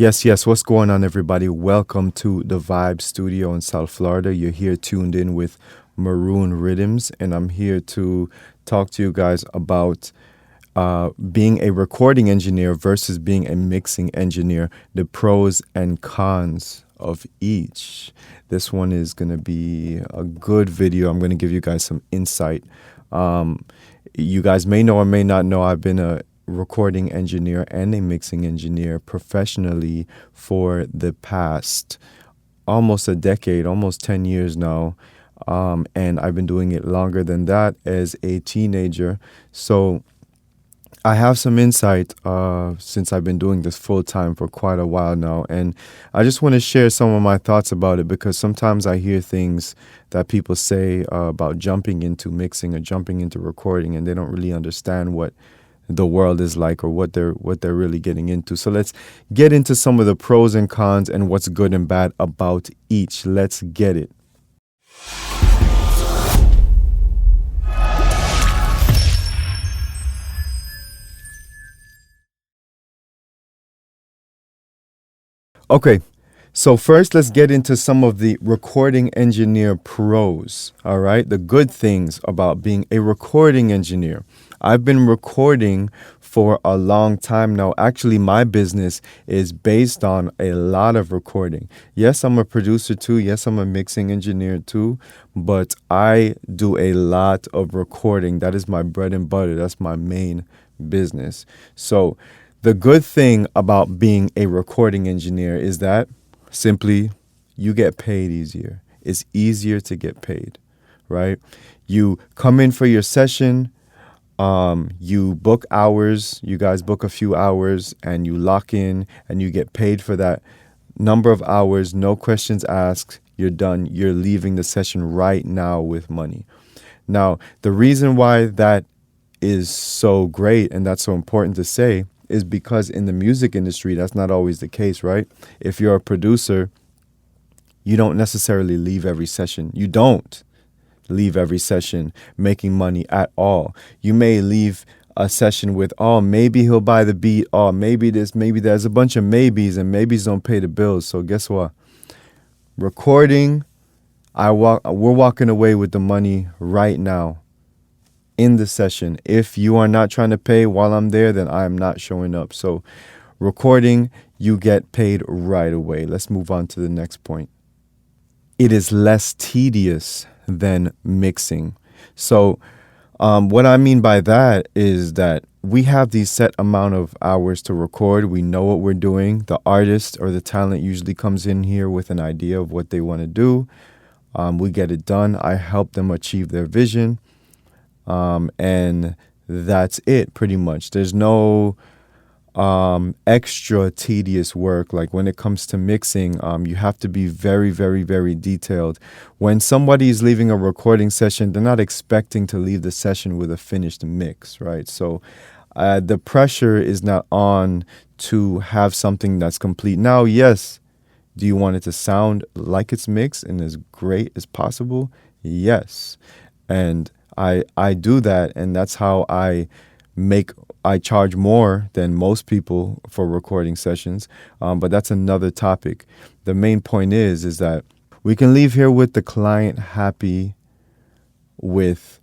Yes, yes. What's going on, everybody? Welcome to the Vibe Studio in South Florida. You're here tuned in with Maroon Rhythms, and I'm here to talk to you guys about being a recording engineer versus being a mixing engineer, the pros and cons of each. This one is going to be a good video. I'm going to give you guys some insight. Um, you guys may know or may not know I've been a recording engineer and a mixing engineer professionally for the past almost a decade, almost 10 years now. And I've been doing it longer than that as a teenager. So I have some insight since I've been doing this full time for quite a while now. And I just want to share some of my thoughts about it because sometimes I hear things that people say about jumping into mixing or jumping into recording, and they don't really understand what the world is like or what they're really getting into. So let's get into some of the pros and cons and what's good and bad about each. Let's get it. Okay, so first let's get into some of the recording engineer pros. All right, the good things about being a recording engineer. I've been recording for a long time now. Actually, my business is based on a lot of recording. Yes, I'm a producer too. Yes, I'm a mixing engineer too. But I do a lot of recording. That is my bread and butter. That's my main business. So, the good thing about being a recording engineer is that simply you get paid easier. It's easier to get paid, right? You come in for your session, you book hours, you guys book a few hours and you lock in and you get paid for that number of hours, no questions asked, you're done. You're leaving the session right now with money. Now, the reason why that is so great and that's so important to say is because in the music industry, that's not always the case, right? If you're a producer, you don't necessarily leave every session. You don't leave every session making money at all. You may leave a session with, oh, maybe he'll buy the beat. Oh, maybe this, maybe there's a bunch of maybes, and maybes don't pay the bills. So guess what? Recording, we're walking away with the money right now in the session. If you are not trying to pay while I'm there, then I'm not showing up. So recording, you get paid right away. Let's move on to the next point. It is less tedious than mixing. So what I mean by that is that we have these set amount of hours to record. We know what we're doing. The artist or the talent usually comes in here with an idea of what they want to do. We get it done. I help them achieve their vision. And that's it pretty much. There's no extra tedious work. Like when it comes to mixing, you have to be very, very, very detailed. When somebody is leaving a recording session, they're not expecting to leave the session with a finished mix, right? So the pressure is not on to have something that's complete. Now, yes, do you want it to sound like it's mixed and as great as possible? Yes. And I do that, and that's how I charge more than most people for recording sessions. But that's another topic. The main point is that we can leave here with the client happy with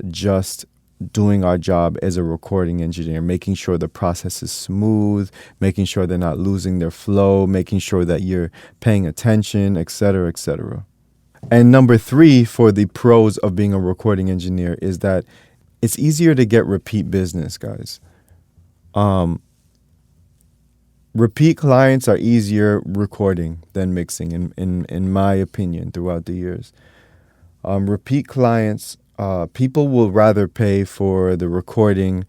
just doing our job as a recording engineer, making sure the process is smooth, making sure they're not losing their flow, making sure that you're paying attention, et cetera, et cetera. And number three for the pros of being a recording engineer is that it's easier to get repeat business, guys. Repeat clients are easier recording than mixing, in my opinion, throughout the years. Repeat clients, people will rather pay for the recording.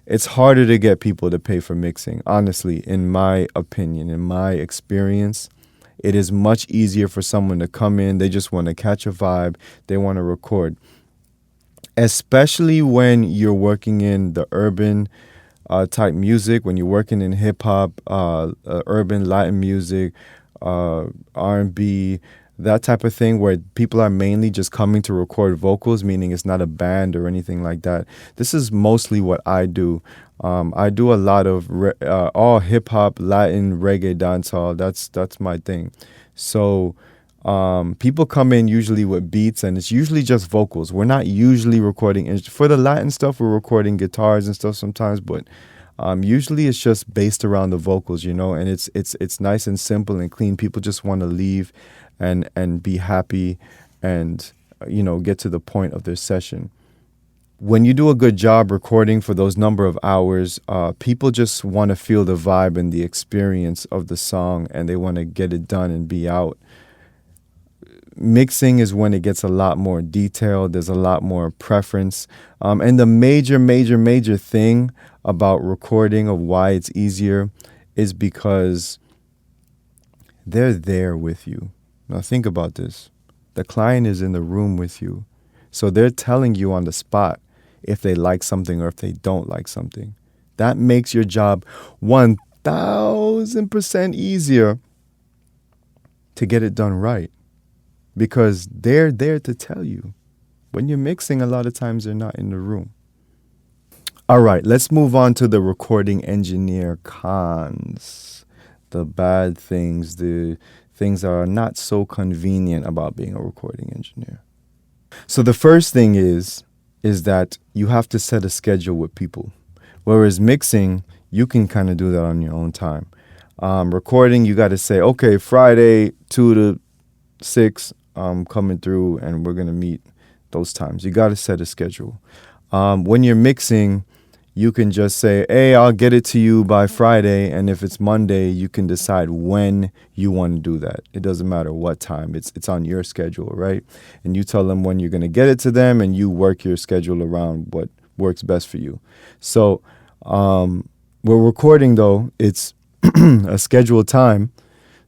It's harder to get people to pay for mixing, honestly, in my opinion, in my experience. It is much easier for someone to come in. They just want to catch a vibe. They want to record. Especially when you're working in the urban type music, when you're working in hip hop, urban Latin music, R&B, that type of thing where people are mainly just coming to record vocals, meaning it's not a band or anything like that. This is mostly what I do. I do a lot of all hip hop, Latin, reggae, dancehall. That's my thing. So people come in usually with beats, and it's usually just vocals. We're not usually recording for the Latin stuff. We're recording guitars and stuff sometimes, but usually it's just based around the vocals, and it's nice and simple and clean. People just want to leave and be happy and get to the point of their session. When you do a good job recording for those number of hours, people just want to feel the vibe and the experience of the song, and they want to get it done and be out. Mixing is when it gets a lot more detailed. There's a lot more preference. And the major thing about recording, of why it's easier, is because they're there with you. Now think about this. The client is in the room with you. So they're telling you on the spot if they like something or if they don't like something. That makes your job 1,000% easier to get it done right, because they're there to tell you. When you're mixing, a lot of times they're not in the room. All right, let's move on to the recording engineer cons. The bad things, the things that are not so convenient about being a recording engineer. So the first thing is that you have to set a schedule with people. Whereas mixing, you can kind of do that on your own time. Recording, you got to say, okay, Friday 2 to 6, I'm coming through and we're going to meet those times. You got to set a schedule. When you're mixing, you can just say, hey, I'll get it to you by Friday. And if it's Monday, you can decide when you want to do that. It doesn't matter what time. It's on your schedule, right? And you tell them when you're going to get it to them, and you work your schedule around what works best for you. So we're recording, though. It's a scheduled time.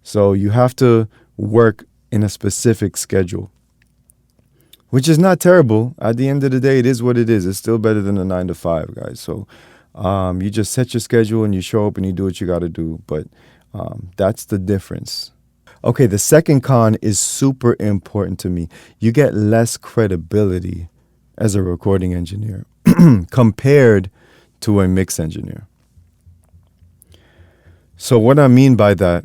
So you have to work in a specific schedule, which is not terrible. At the end of the day, it is what it is. It's still better than a 9 to 5, guys. So you just set your schedule and you show up and you do what you got to do. But that's the difference. Okay, the second con is super important to me. You get less credibility as a recording engineer compared to a mix engineer. So what I mean by that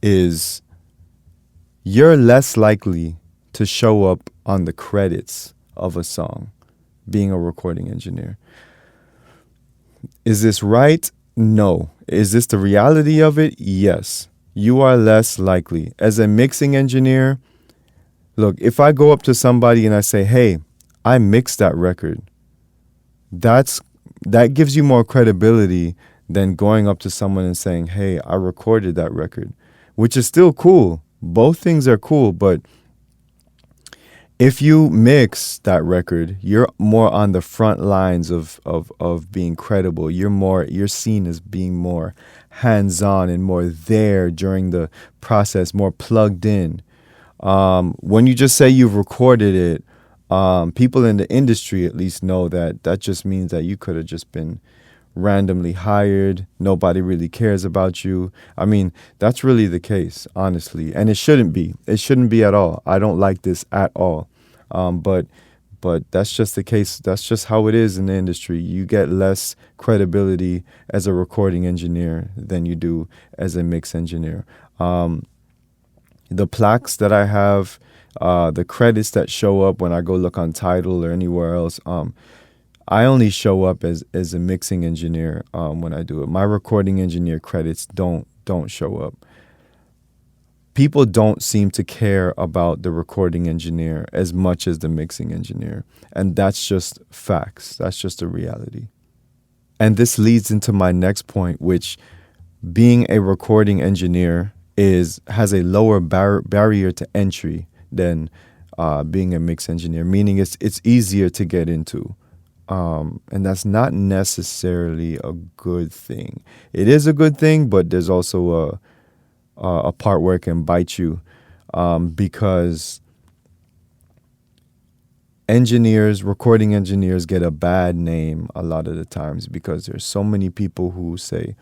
is you're less likely to show up on the credits of a song being a recording engineer. Is this right? No. Is this the reality of it? Yes. You are less likely. As a mixing engineer, look, if I go up to somebody and I say, hey, I mixed that record, that gives you more credibility than going up to someone and saying, hey, I recorded that record, which is still cool. Both things are cool, but if you mix that record, you're more on the front lines of being credible. You're seen as being more hands-on and more there during the process, more plugged in. When you just say you've recorded it, people in the industry at least know that just means that you could have just been randomly hired. Nobody really cares about you. I mean, that's really the case, honestly. And it shouldn't be. It shouldn't be at all. I don't like this at all. But that's just the case. That's just how it is in the industry. You get less credibility as a recording engineer than you do as a mix engineer. The plaques that I have, the credits that show up when I go look on Tidal or anywhere else, I only show up as a mixing engineer when I do it. My recording engineer credits don't show up. People don't seem to care about the recording engineer as much as the mixing engineer. And that's just facts. That's just a reality. And this leads into my next point, which being a recording engineer has a lower barrier to entry than being a mix engineer, meaning it's easier to get into. And that's not necessarily a good thing. It is a good thing, but there's also a part where it can bite you, because recording engineers get a bad name a lot of the times because there's so many people who say,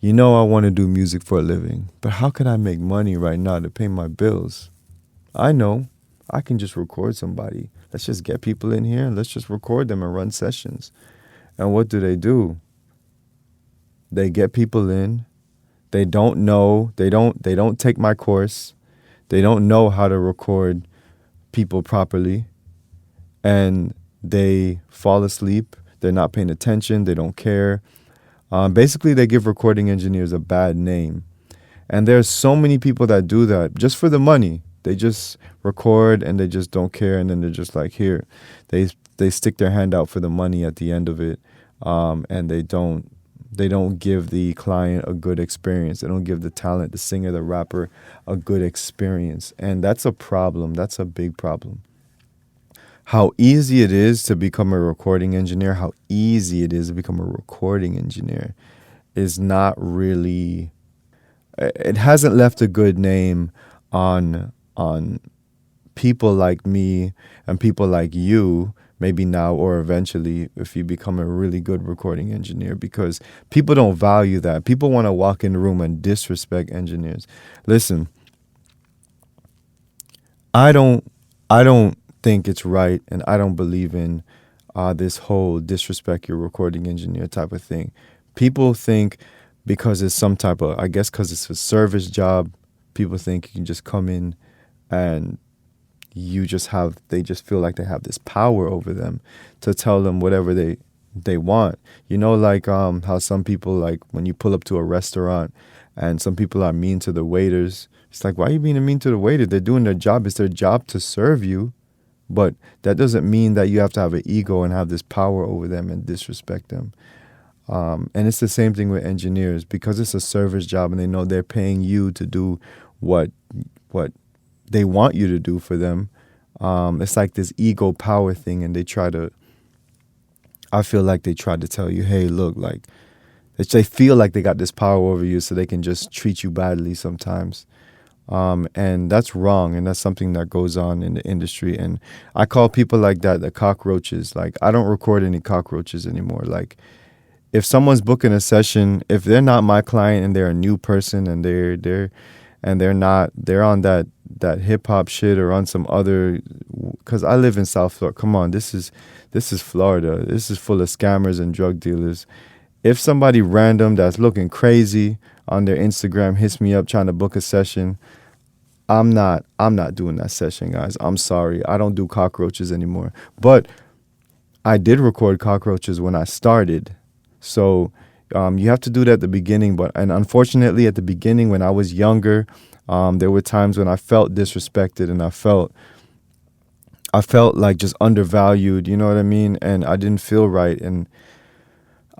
I want to do music for a living, but how can I make money right now to pay my bills? I know. I can just record somebody. Let's just get people in here and let's just record them and run sessions. And what do? They get people in. They don't know. They don't take my course. They don't know how to record people properly, and they fall asleep. They're not paying attention. They don't care. Basically, they give recording engineers a bad name. And there's so many people that do that just for the money. They just record and they just don't care, and then they're just like, here. They stick their hand out for the money at the end of it, and they don't give the client a good experience. They don't give the talent, the singer, the rapper, a good experience, and that's a problem. That's a big problem. How easy it is to become a recording engineer, how easy it is to become a recording engineer is not really, it hasn't left a good name on people like me and people like you, maybe now or eventually if you become a really good recording engineer, because people don't value that. People want to walk in the room and disrespect engineers. Listen, I don't think it's right, and I don't believe in this whole disrespect your recording engineer type of thing. People think because it's some type of, I guess because it's a service job, people think you can just come in and they just feel like they have this power over them to tell them whatever they want. Like how some people, like when you pull up to a restaurant and some people are mean to the waiters. It's like, why are you being mean to the waiter? They're doing their job. It's their job to serve you. But that doesn't mean that you have to have an ego and have this power over them and disrespect them. And it's the same thing with engineers, because it's a service job and they know they're paying you to do what they want you to do for them. It's like this ego power thing, and I feel like they try to tell you, hey, look, like they feel like they got this power over you so they can just treat you badly sometimes. And that's wrong, and that's something that goes on in the industry. And I call people like that the cockroaches. Like, I don't record any cockroaches anymore. Like, if someone's booking a session, if they're not my client and they're a new person and they're on that hip hop shit or on some other, because I live in South Florida. Come on, this is Florida. This is full of scammers and drug dealers. If somebody random that's looking crazy on their Instagram hits me up trying to book a session, I'm not doing that session, guys. I'm sorry. I don't do cockroaches anymore. But I did record cockroaches when I started. So you have to do that at the beginning. And unfortunately, at the beginning, when I was younger, there were times when I felt disrespected and I felt like just undervalued, you know what I mean? And I didn't feel right. And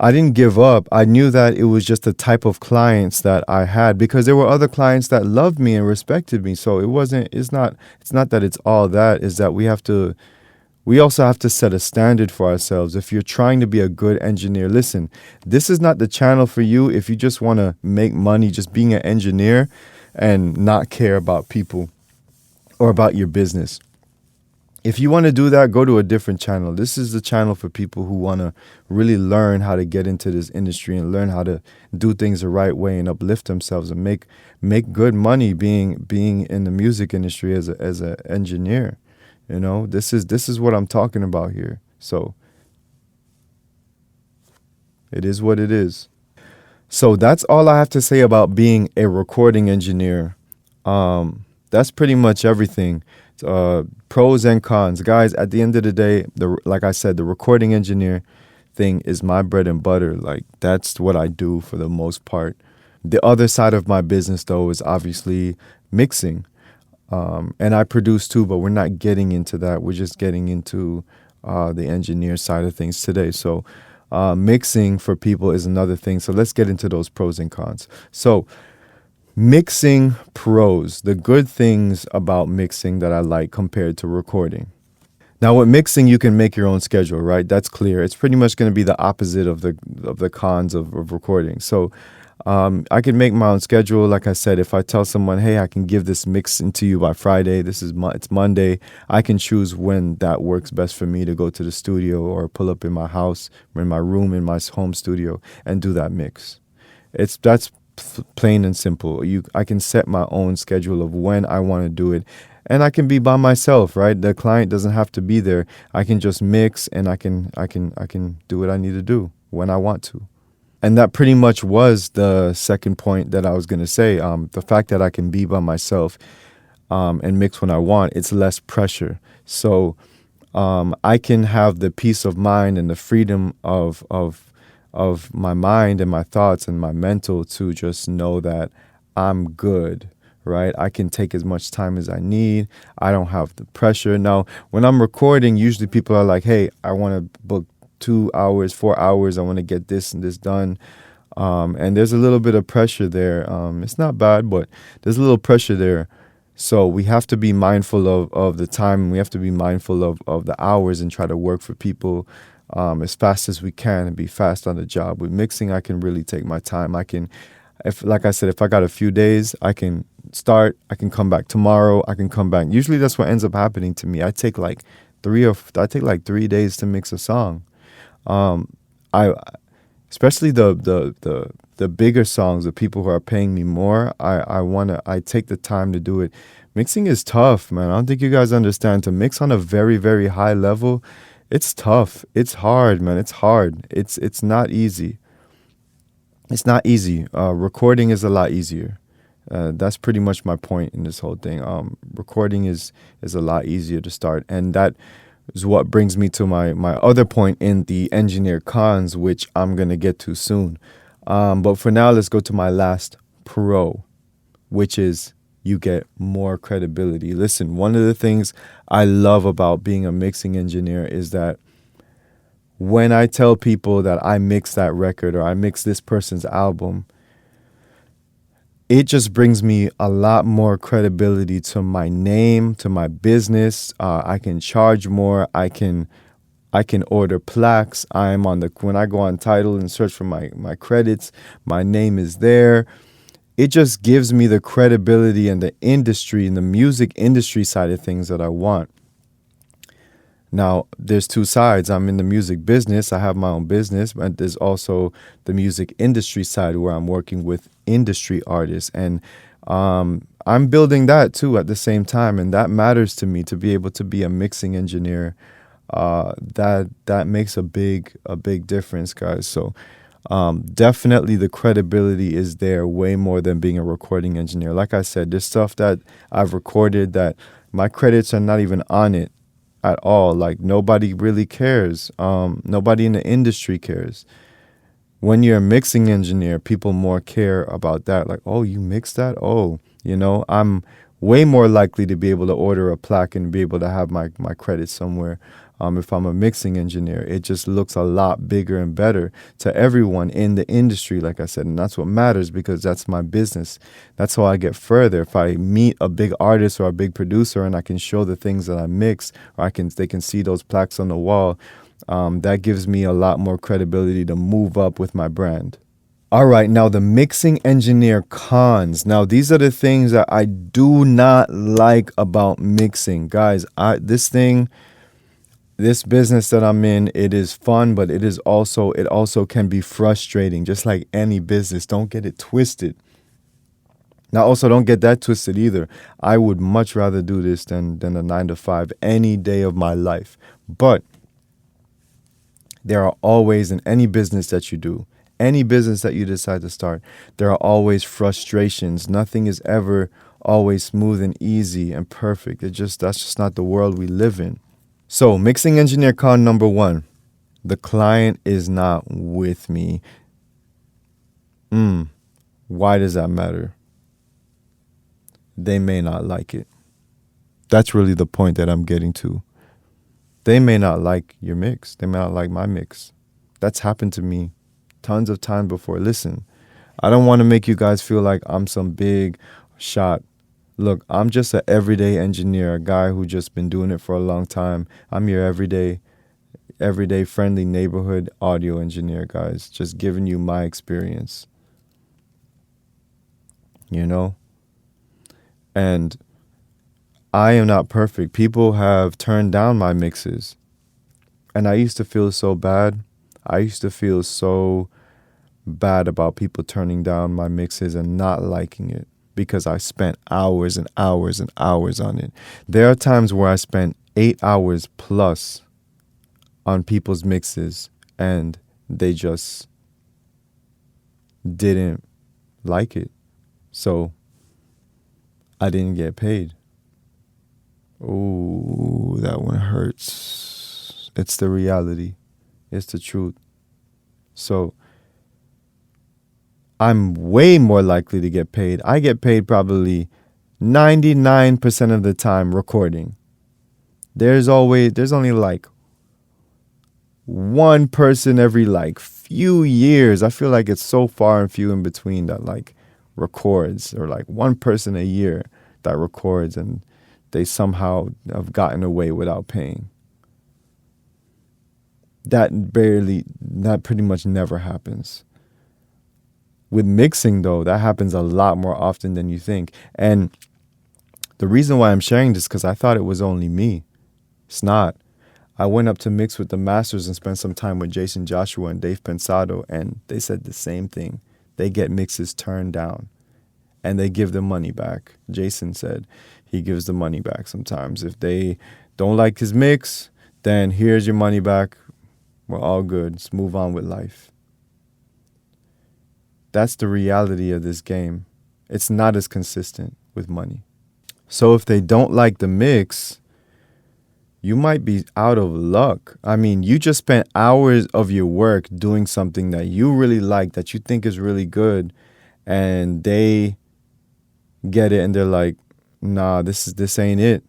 I didn't give up. I knew that it was just the type of clients that I had, because there were other clients that loved me and respected me. So it's not that it's all that, is that we also have to set a standard for ourselves. If you're trying to be a good engineer, listen, this is not the channel for you if you just want to make money just being an engineer and not care about people or about your business. If you want to do that, go to a different channel. This is the channel for people who want to really learn how to get into this industry and learn how to do things the right way and uplift themselves and make good money being in the music industry as an engineer. This is what I'm talking about here. So it is what it is. So that's all I have to say about being a recording engineer. That's pretty much everything. Pros and cons, guys. At the end of the day, like I said, the recording engineer thing is my bread and butter. Like, that's what I do for the most part. The other side of my business, though, is obviously mixing. And I produce too, but we're not getting into that. We're just getting into the engineer side of things today. So mixing for people is another thing. So let's get into those pros and cons. So mixing pros, the good things about mixing that I like compared to recording. Now, with mixing, you can make your own schedule, right? That's clear. It's pretty much going to be the opposite of the cons of recording. So I can make my own schedule. Like I said, if I tell someone, hey, I can give this mix into you by Friday, it's Monday, I can choose when that works best for me to go to the studio or pull up in my house, or in my room, in my home studio, and do that mix. That's plain and simple. I can set my own schedule of when I want to do it, and I can be by myself, right? The client doesn't have to be there. I can just mix, and I can do what I need to do when I want to. And that pretty much was the second point that I was going to say. The fact that I can be by myself and mix when I want, it's less pressure. So I can have the peace of mind and the freedom of my mind and my thoughts and my mental to just know that I'm good, right? I can take as much time as I need. I don't have the pressure. Now, when I'm recording, usually people are like, hey, I want to book 2 hours, 4 hours. I want to get this and this done. And there's a little bit of pressure there. It's not bad, but there's a little pressure there. So we have to be mindful of the time. We have to be mindful of the hours and try to work for people as fast as we can and be fast on the job. With mixing, I can really take my time. Like I said, if I got a few days, I can start. I can come back tomorrow. I can come back. Usually that's what ends up happening to me. I take like 3 days to mix a song. I especially the bigger songs, the people who are paying me more, I take the time to do it. Mixing is tough, man. I don't think you guys understand. To mix on a very, very high level, it's tough. It's hard, man. It's hard. It's not easy. It's not easy. Recording is a lot easier. That's pretty much my point in this whole thing. Recording is a lot easier to start, and that is what brings me to my other point in the engineer cons, which I'm gonna get to soon. But for now, let's go to my last pro, which is you get more credibility. Listen, one of the things I love about being a mixing engineer is that when I tell people that I mix that record or I mix this person's album, it just brings me a lot more credibility to my name, to my business. I can charge more. I can order plaques. When I go on Tidal and search for my credits, my name is there. It just gives me the credibility and the industry and the music industry side of things that I want. Now, there's two sides. I'm in the music business. I have my own business, but there's also the music industry side where I'm working with industry artists. And I'm building that too at the same time. And that matters to me, to be able to be a mixing engineer. That makes a big difference, guys. So definitely the credibility is there way more than being a recording engineer. Like I said, there's stuff that I've recorded that my credits are not even on it at all. Like, nobody really cares. Nobody in the industry cares. When you're a mixing engineer, people more care about that. Like, oh, you mixed that? Oh, I'm way more likely to be able to order a plaque and be able to have my credits somewhere. If I'm a mixing engineer, it just looks a lot bigger and better to everyone in the industry, like I said. And that's what matters, because that's my business. That's how I get further. If I meet a big artist or a big producer and I can show the things that I mix, or they can see those plaques on the wall, that gives me a lot more credibility to move up with my brand. All right, now the mixing engineer cons. Now, these are the things that I do not like about mixing. Guys, this business that I'm in, it is fun, but it also can be frustrating, just like any business. Don't get it twisted. Now, also, don't get that twisted either. I would much rather do this than a 9 to 5 any day of my life. But there are always, in any business that you do, any business that you decide to start, there are always frustrations. Nothing is ever always smooth and easy and perfect. That's just not the world we live in. So, mixing engineer con number 1, the client is not with me. Why does that matter? They may not like it. That's really the point that I'm getting to. They may not like your mix. They may not like my mix. That's happened to me tons of times before. Listen, I don't want to make you guys feel like I'm some big shot. Look, I'm just an everyday engineer, a guy who just been doing it for a long time. I'm your everyday friendly neighborhood audio engineer, guys. Just giving you my experience. And I am not perfect. People have turned down my mixes. And I used to feel so bad. I used to feel so bad about people turning down my mixes and not liking it because I spent hours and hours and hours on it. There are times where I spent 8 hours plus on people's mixes and they just didn't like it. So I didn't get paid. Oh, that one hurts. It's the reality. It's the truth. So I'm way more likely to get paid. I get paid probably 99% of the time recording. There's only like one person every like few years. I feel like it's so far and few in between that like records, or like one person a year that records and they somehow have gotten away without paying. That pretty much never happens. With mixing, though, that happens a lot more often than you think. And the reason why I'm sharing this is because I thought it was only me. It's not. I went up to mix with the masters and spent some time with Jason Joshua and Dave Pensado, and they said the same thing. They get mixes turned down, and they give the money back. Jason said he gives the money back sometimes. If they don't like his mix, then here's your money back. We're all good. Let's move on with life. That's the reality of this game. It's not as consistent with money. So if they don't like the mix, you might be out of luck. I mean, you just spent hours of your work doing something that you really like, that you think is really good, and they get it and they're like, nah, this ain't it.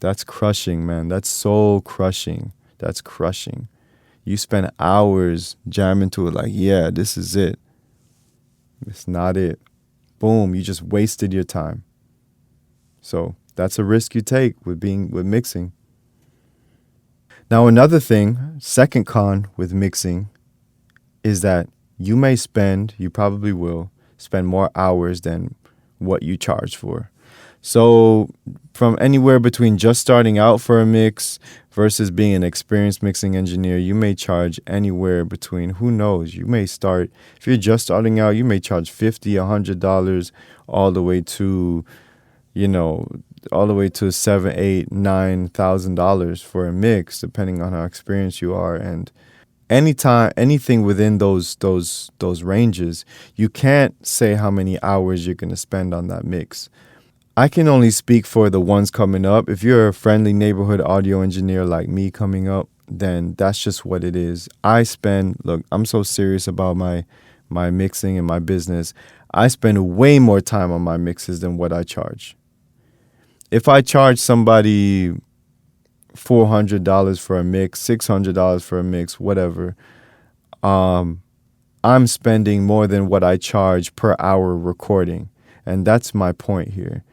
That's crushing, man. That's soul crushing. That's crushing. You spend hours jamming to it like, yeah, this is it. It's not it. Boom, you just wasted your time. So that's a risk you take with mixing. Now, another thing, second con with mixing, is that you probably will spend more hours than what you charge for. So from anywhere between just starting out for a mix versus being an experienced mixing engineer, you may charge anywhere between, who knows, you may start, if you're just starting out, you may charge $50, $100 all the way to, $7,000, $8,000, $9,000 for a mix, depending on how experienced you are. And anything within those ranges, you can't say how many hours you're going to spend on that mix. I can only speak for the ones coming up. If you're a friendly neighborhood audio engineer like me coming up, then that's just what it is. I'm so serious about my mixing and my business. I spend way more time on my mixes than what I charge. If I charge somebody $400 for a mix, $600 for a mix, whatever, I'm spending more than what I charge per hour recording. And that's my point here.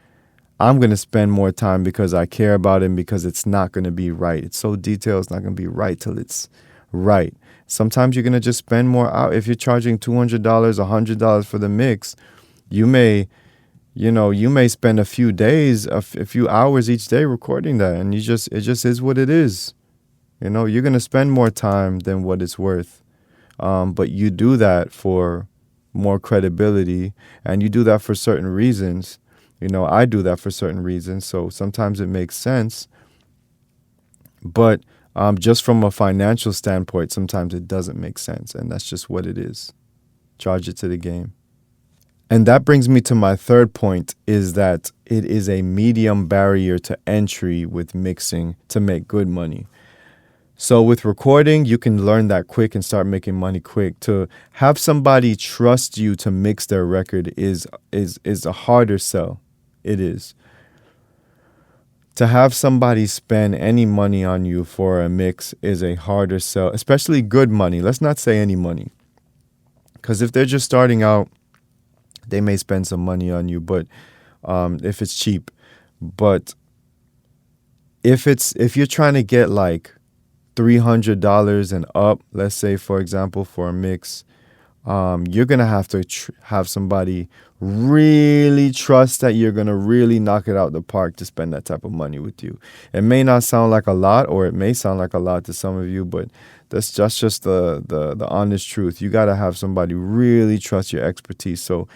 I'm going to spend more time because I care about it and because it's not going to be right. It's so detailed, it's not going to be right till it's right. Sometimes you're going to just spend more out. If you're charging $200, $100 for the mix, you may spend a few days, a few hours each day recording that, and it just is what it is. You're going to spend more time than what it's worth. But you do that for more credibility, and you do that for certain reasons. I do that for certain reasons, so sometimes it makes sense. But just from a financial standpoint, sometimes it doesn't make sense, and that's just what it is. Charge it to the game. And that brings me to my third point, is that it is a medium barrier to entry with mixing to make good money. So with recording, you can learn that quick and start making money quick. To have somebody trust you to mix their record is a harder sell. It is. To have somebody spend any money on you for a mix is a harder sell, especially good money. Let's not say any money. Because if they're just starting out, they may spend some money on you, but if it's cheap. But if you're trying to get like $300 and up, let's say, for example, for a mix, you're going to have to have somebody really, really trust that you're going to really knock it out the park to spend that type of money with you. It may not sound like a lot, or it may sound like a lot to some of you, but that's just the honest truth. You got to have somebody really trust your expertise. So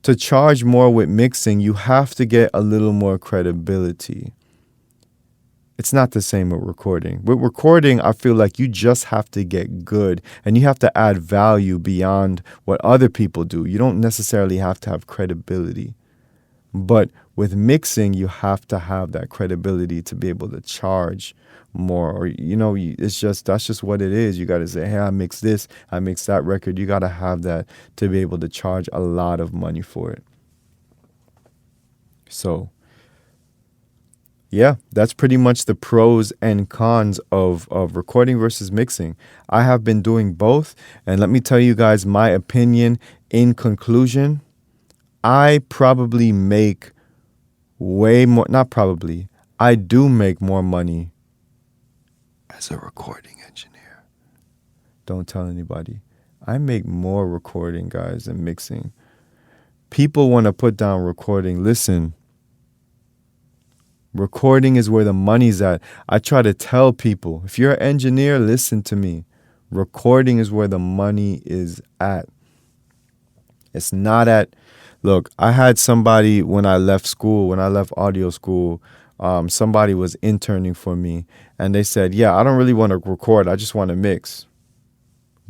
to charge more with mixing, you have to get a little more credibility. It's not the same with recording. With recording, I feel like you just have to get good and you have to add value beyond what other people do. You don't necessarily have to have credibility. But with mixing, you have to have that credibility to be able to charge more. Or, that's just what it is. You got to say, hey, I mixed this, I mixed that record. You got to have that to be able to charge a lot of money for it. So, yeah, that's pretty much the pros and cons of recording versus mixing. I have been doing both. And let me tell you guys my opinion in conclusion. I probably make way more, not probably, I do make more money as a recording engineer. Don't tell anybody. I make more recording, guys, than mixing. People want to put down recording. Listen, recording is where the money's at. I try to tell people, if you're an engineer, listen to me. Recording is where the money is at. It's not at, look, I had somebody when I left school, when I left audio school, somebody was interning for me and they said, yeah, I don't really want to record. I just want to mix.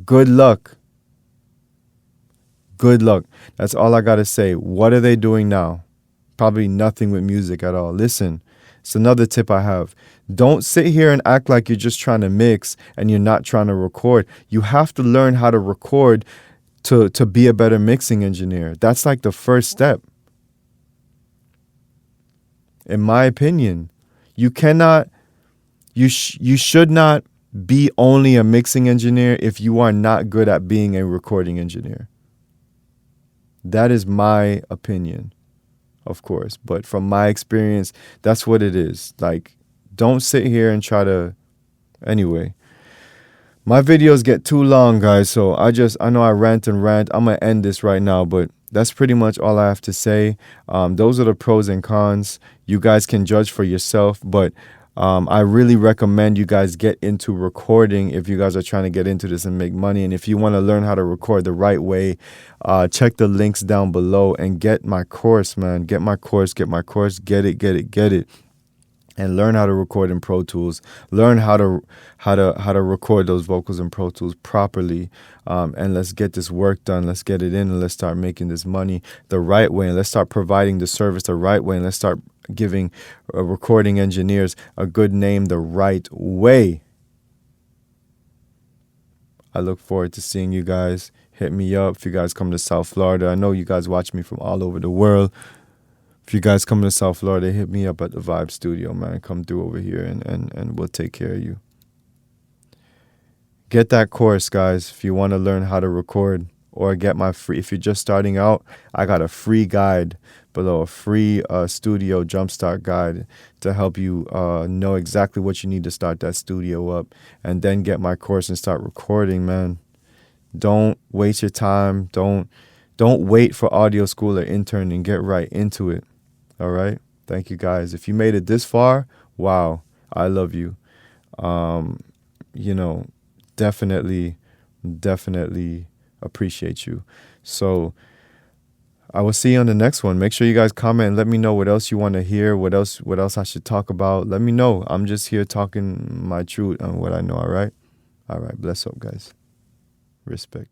Good luck. Good luck. That's all I got to say. What are they doing now? Probably nothing with music at all. Listen, it's another tip I have. Don't sit here and act like you're just trying to mix and you're not trying to record. You have to learn how to record to be a better mixing engineer. That's like the first step. In my opinion, you should not be only a mixing engineer if you are not good at being a recording engineer. That is my opinion, of course. But from my experience, that's what it is. Like, don't sit here and try to, anyway. My videos get too long, guys, so I know I rant and rant. I'm going to end this right now, but that's pretty much all I have to say. Those are the pros and cons. You guys can judge for yourself, but I really recommend you guys get into recording if you guys are trying to get into this and make money. And if you want to learn how to record the right way, check the links down below and get my course, man. Get my course. Get it. And learn how to record in Pro Tools. Learn how to record those vocals in Pro Tools properly. And let's get this work done. Let's get it in and let's start making this money the right way. And let's start providing the service the right way. And let's start giving recording engineers a good name the right way. I look forward to seeing you guys. Hit me up if you guys come to South Florida. I know you guys watch me from all over the world. If you guys come to South Florida, hit me up at the Vibe Studio, man. Come through over here and we'll take care of you. Get that course, guys, if you want to learn how to record, or get my free, if you're just starting out, I got a free guide below, a free studio jumpstart guide to help you know exactly what you need to start that studio up, and then get my course and start recording, man. Don't waste your time. Don't wait for audio school or intern and get right into it. All right. Thank you, guys. If you made it this far, wow, I love you. Definitely appreciate you. So I will see you on the next one. Make sure you guys comment and let me know what else you want to hear, what else I should talk about. Let me know. I'm just here talking my truth on what I know. All right. Bless up, guys. Respect.